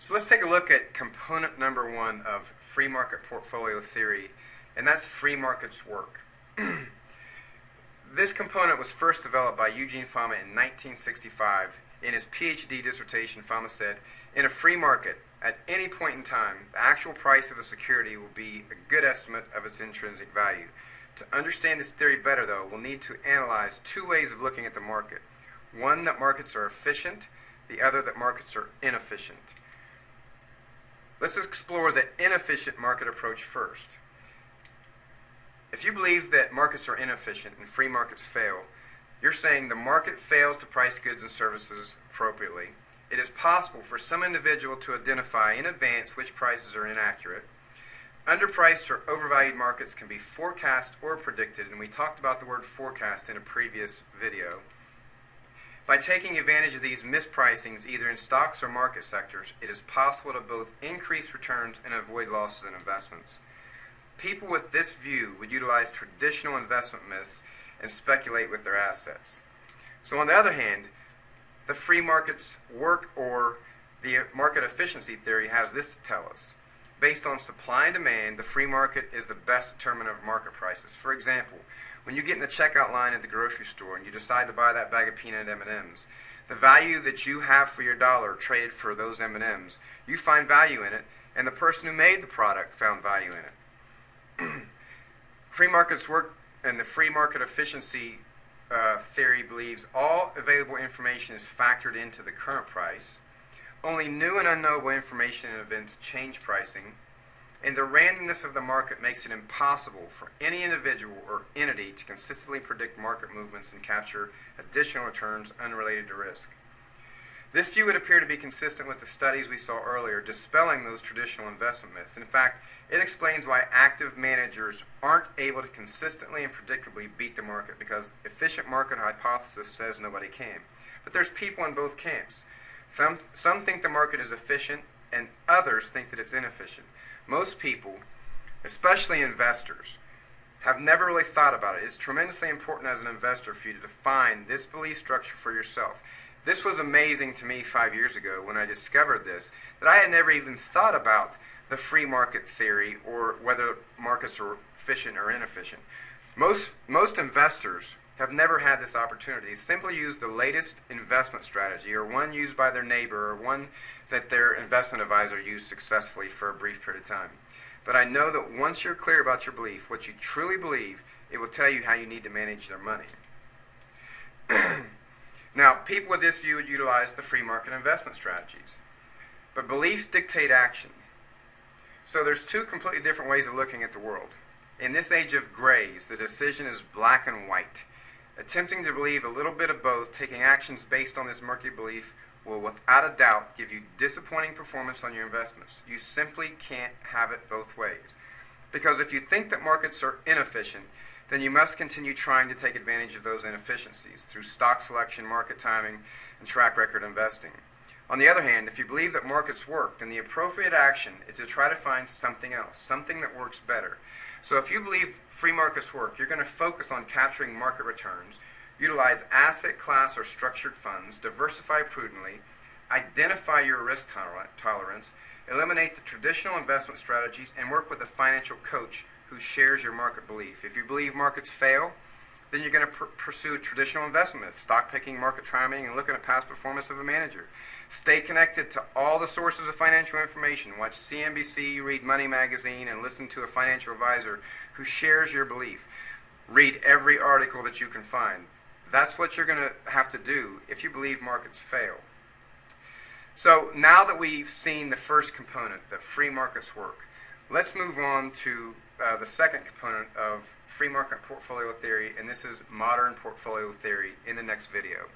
So let's take a look at component number one of free market portfolio theory, and that's free markets work. This component was first developed by Eugene Fama in 1965. In his PhD dissertation, Fama said, in a free market, at any point in time, the actual price of a security will be a good estimate of its intrinsic value. To understand this theory better, though, we'll need to analyze two ways of looking at the market. One, that markets are efficient, the other, that markets are inefficient. Let's explore the inefficient market approach first. If you believe that markets are inefficient and free markets fail, you're saying the market fails to price goods and services appropriately. It is possible for some individual to identify in advance which prices are inaccurate. Underpriced or overvalued markets can be forecast or predicted, and we talked about the word forecast in a previous video. By taking advantage of these mispricings, either in stocks or market sectors, it is possible to both increase returns and avoid losses in investments. People with this view would utilize traditional investment myths and speculate with their assets. So on the other hand, the free markets work, or the market efficiency theory, has this to tell us. Based on supply and demand, the free market is the best determiner of market prices. For example, when you get in the checkout line at the grocery store and you decide to buy that bag of peanut M&Ms, the value that you have for your dollar traded for those M&Ms, you find value in it, and the person who made the product found value in it. Free markets work, and the free market efficiency theory believes all available information is factored into the current price. Only new and unknowable information and events change pricing, and the randomness of the market makes it impossible for any individual or entity to consistently predict market movements and capture additional returns unrelated to risk. This view would appear to be consistent with the studies we saw earlier, dispelling those traditional investment myths. In fact, it explains why active managers aren't able to consistently and predictably beat the market, because efficient market hypothesis says nobody can. But there's people in both camps. Some think the market is efficient, and others think that it's inefficient. Most people, especially investors, have never really thought about it. It's tremendously important as an investor for you to define this belief structure for yourself. This was amazing to me 5 years ago when I discovered this, that I had never even thought about the free market theory or whether markets are efficient or inefficient. Most investors have never had this opportunity. They simply use the latest investment strategy, or one used by their neighbor, or one that their investment advisor used successfully for a brief period of time. But I know that once you're clear about your belief, what you truly believe, it will tell you how you need to manage their money. Now, people with this view would utilize the free market investment strategies. But beliefs dictate action. So there's two completely different ways of looking at the world. In this age of grays, the decision is black and white. Attempting to believe a little bit of both, taking actions based on this murky belief, will without a doubt give you disappointing performance on your investments. You simply can't have it both ways. Because if you think that markets are inefficient, then you must continue trying to take advantage of those inefficiencies through stock selection, market timing, and track record investing. On the other hand, if you believe that markets work, then the appropriate action is to try to find something else, something that works better. So if you believe free markets work, you're going to focus on capturing market returns, utilize asset class or structured funds, diversify prudently, identify your risk tolerance, eliminate the traditional investment strategies, and work with a financial coach who shares your market belief. If you believe markets fail, then you're going to pursue traditional investment myths, stock picking, market timing, and looking at past performance of a manager. Stay connected to all the sources of financial information. Watch CNBC, read Money Magazine, and listen to a financial advisor who shares your belief. Read every article that you can find. That's what you're going to have to do if you believe markets fail. So now that we've seen the first component, that free markets work, let's move on to the second component of free market portfolio theory, and this is modern portfolio theory, in the next video.